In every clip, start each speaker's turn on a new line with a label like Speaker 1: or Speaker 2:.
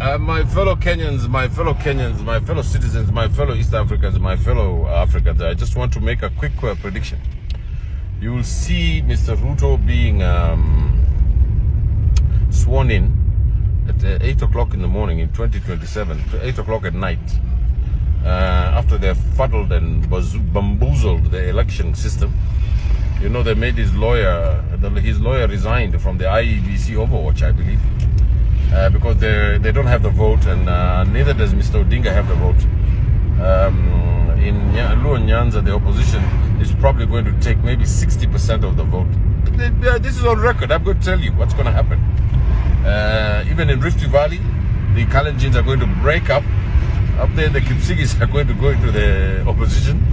Speaker 1: My fellow Kenyans, my fellow citizens, my fellow East Africans, my fellow Africans, I just want to make a quick prediction. You will see Mr. Ruto being sworn in at 8 o'clock in the morning in 2027, 8 o'clock at night, after they've fuddled and bamboozled the election system. You know, they made his lawyer resigned from the IEBC Overwatch, I believe. Because they don't have the vote, and neither does Mr. Odinga have the vote. In Luo Nyanza, the opposition is probably going to take maybe 60% of the vote. This is on record. I'm going to tell you what's going to happen. Even in Rift Valley, the Kalenjins are going to break up. Up there, the Kipsigis are going to go into the opposition.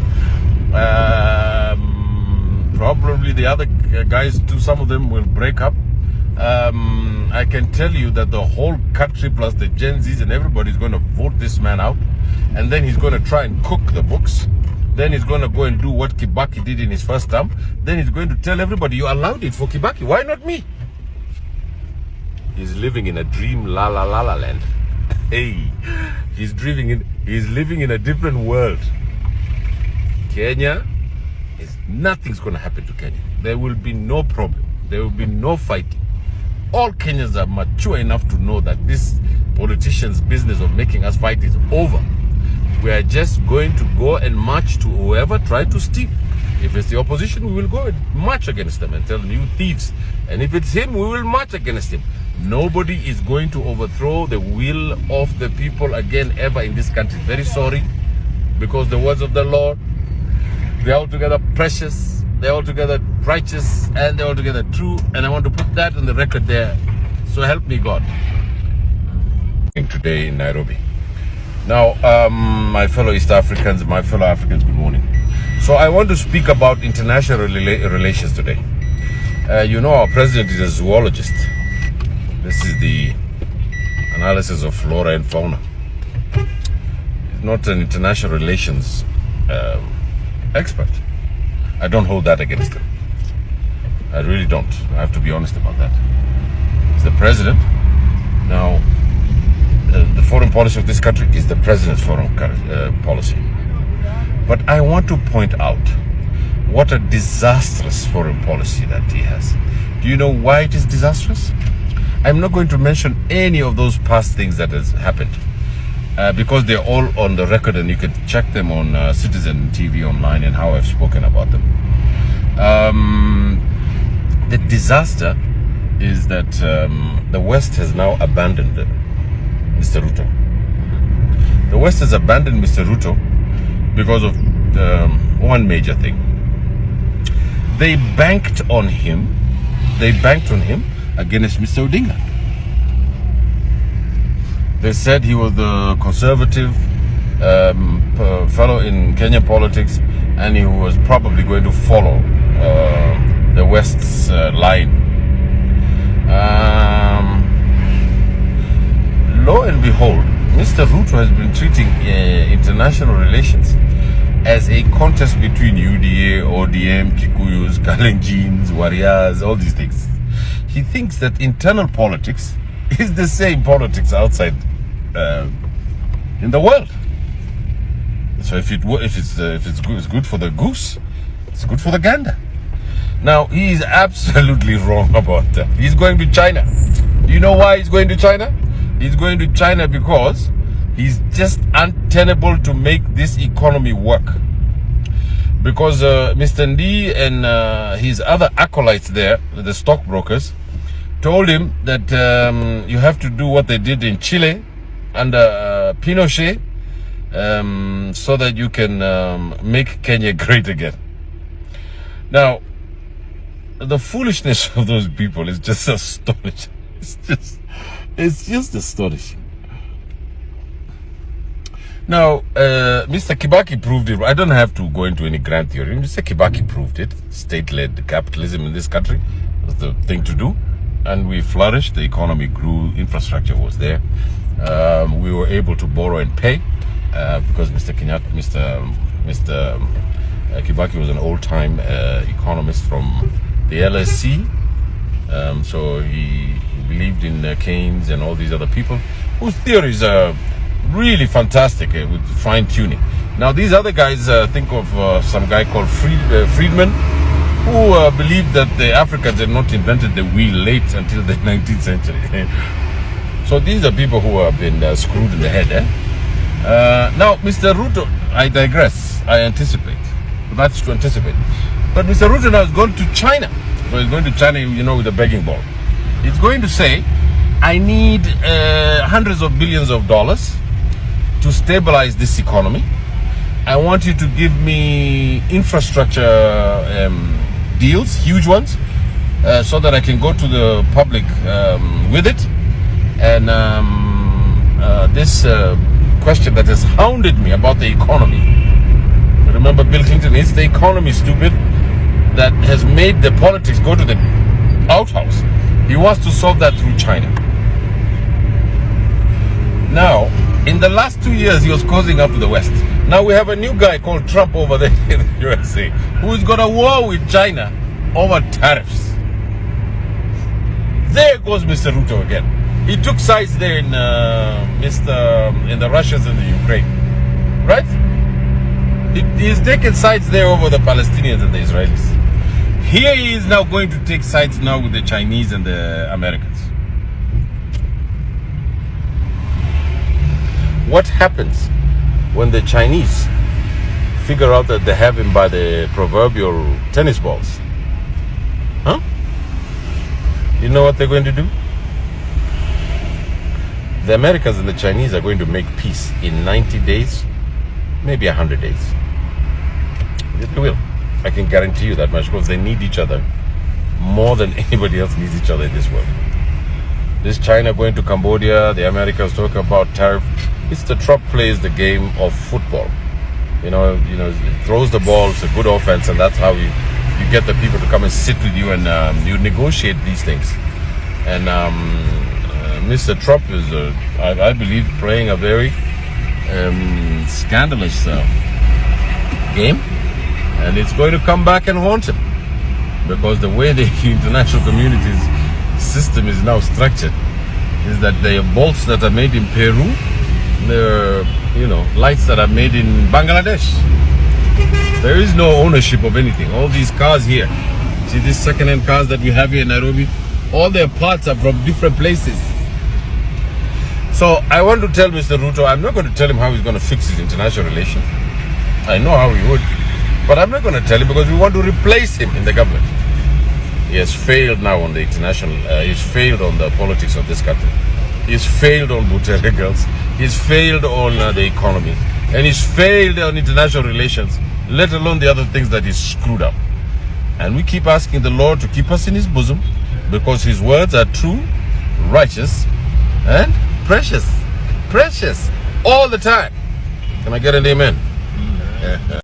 Speaker 1: Probably the other guys, too, some of them will break up. I can tell you that the whole country plus the Gen Zs and everybody is going to vote this man out, and then he's going to try and cook the books. Then he's going to go and do what Kibaki did in his first term. Then he's going to tell everybody, you allowed it for Kibaki, why not me? He's living in a dream la la la la land. Hey, he's living in a different world. Kenya, nothing's going to happen to Kenya. There will be no problem. There will be no fighting. All Kenyans are mature enough to know that this politicians' business of making us fight is over. We are just going to go and march to whoever tried to steal. If it's the opposition, we will go and march against them and tell them, you thieves. And if it's him, we will march against him. Nobody is going to overthrow the will of the people again ever in this country. Very sorry, because the words of the Lord, they're altogether precious, they're altogether righteous, and they're altogether true. And I want to put that on the record there. So help me God. Today in Nairobi. Now, my fellow East Africans, my fellow Africans, good morning. So I want to speak about international relations today. You know, our president is a zoologist. This is the analysis of flora and fauna. He's not an international relations expert. I don't hold that against him. I really don't. I have to be honest about that. He's the president. Now, the foreign policy of this country is the president's foreign policy. But I want to point out what a disastrous foreign policy that he has. Do you know why it is disastrous? I'm not going to mention any of those past things that has happened. Because they're all on the record, and you can check them on Citizen TV online and how I've spoken about them. The disaster is that the West has now abandoned Mr. Ruto. The West has abandoned Mr. Ruto because of one major thing. They banked on him. They banked on him against Mr. Odinga. They said he was the conservative fellow in Kenyan politics, and he was probably going to follow the West's line. Lo and behold, Mr. Ruto has been treating international relations as a contest between UDA, ODM, Kikuyus, Kalenjins, Warriors, all these things. He thinks that internal politics is the same politics outside in the world. So if it's good for the goose, it's good for the gander. Now, he is absolutely wrong about that. He's going to China. Do you know why he's going to China? He's going to China because he's just untenable to make this economy work. Because Mr. Ndi and his other acolytes there, the stockbrokers, told him that you have to do what they did in Chile under Pinochet, so that you can make Kenya great again. Now, the foolishness of those people is just astonishing. It's just astonishing. Now, Mr. Kibaki proved it. I don't have to go into any grand theory. Mr. Kibaki proved it. State-led capitalism in this country was the thing to do. And we flourished. The economy grew. Infrastructure was there. We were able to borrow and pay because Mr. Kibaki was an old-time economist from the LSC. So he believed in Keynes and all these other people. whose theories are really fantastic with fine tuning. Now these other guys, think of some guy called Friedman, who believed that the Africans had not invented the wheel late until the 19th century. So these are people who have been screwed in the head. Now, Mr. Ruto, I digress. I anticipate. That's to anticipate. But Mr. Ruto now is going to China. So he's going to China, you know, with a begging bowl. He's going to say, I need hundreds of billions of dollars to stabilize this economy. I want you to give me infrastructure deals, huge ones, so that I can go to the public with it. And this question that has hounded me about the economy. Remember Bill Clinton, it's the economy, stupid, that has made the politics go to the outhouse. He wants to solve that through China. Now, in the last 2 years, he was causing up to the West. Now we have a new guy called Trump over there in the USA, who's got a war with China over tariffs. There goes Mr. Ruto again. He took sides there in the Russians and the Ukraine, right? He's taken sides there over the Palestinians and the Israelis. Here he is now going to take sides now with the Chinese and the Americans. What happens when the Chinese figure out that they have him by the proverbial tennis balls? Huh? You know what they're going to do? The Americans and the Chinese are going to make peace in 90 days, maybe 100 days. They will. I can guarantee you that much, because they need each other more than anybody else needs each other in this world. This China going to Cambodia, the Americans talk about tariff. It's the Trump plays the game of football. You know, throws the ball, it's a good offense, and that's how you get the people to come and sit with you and you negotiate these things. And Mr. Trump is, I believe, playing a very scandalous game, and it's going to come back and haunt him, because the way the international community's system is now structured is that there are bolts that are made in Peru, there are, lights that are made in Bangladesh. There is no ownership of anything. All these cars here, see these second-hand cars that we have here in Nairobi, all their parts are from different places. So I want to tell Mr. Ruto, I'm not going to tell him how he's going to fix his international relations. I know how he would, but I'm not going to tell him, because we want to replace him in the government. He has failed now on the international, he's failed on the politics of this country. He's failed on Butere girls. He's failed on the economy. And he's failed on international relations, let alone the other things that he's screwed up. And we keep asking the Lord to keep us in his bosom, because his words are true, righteous, and precious all the time. Can I get an amen?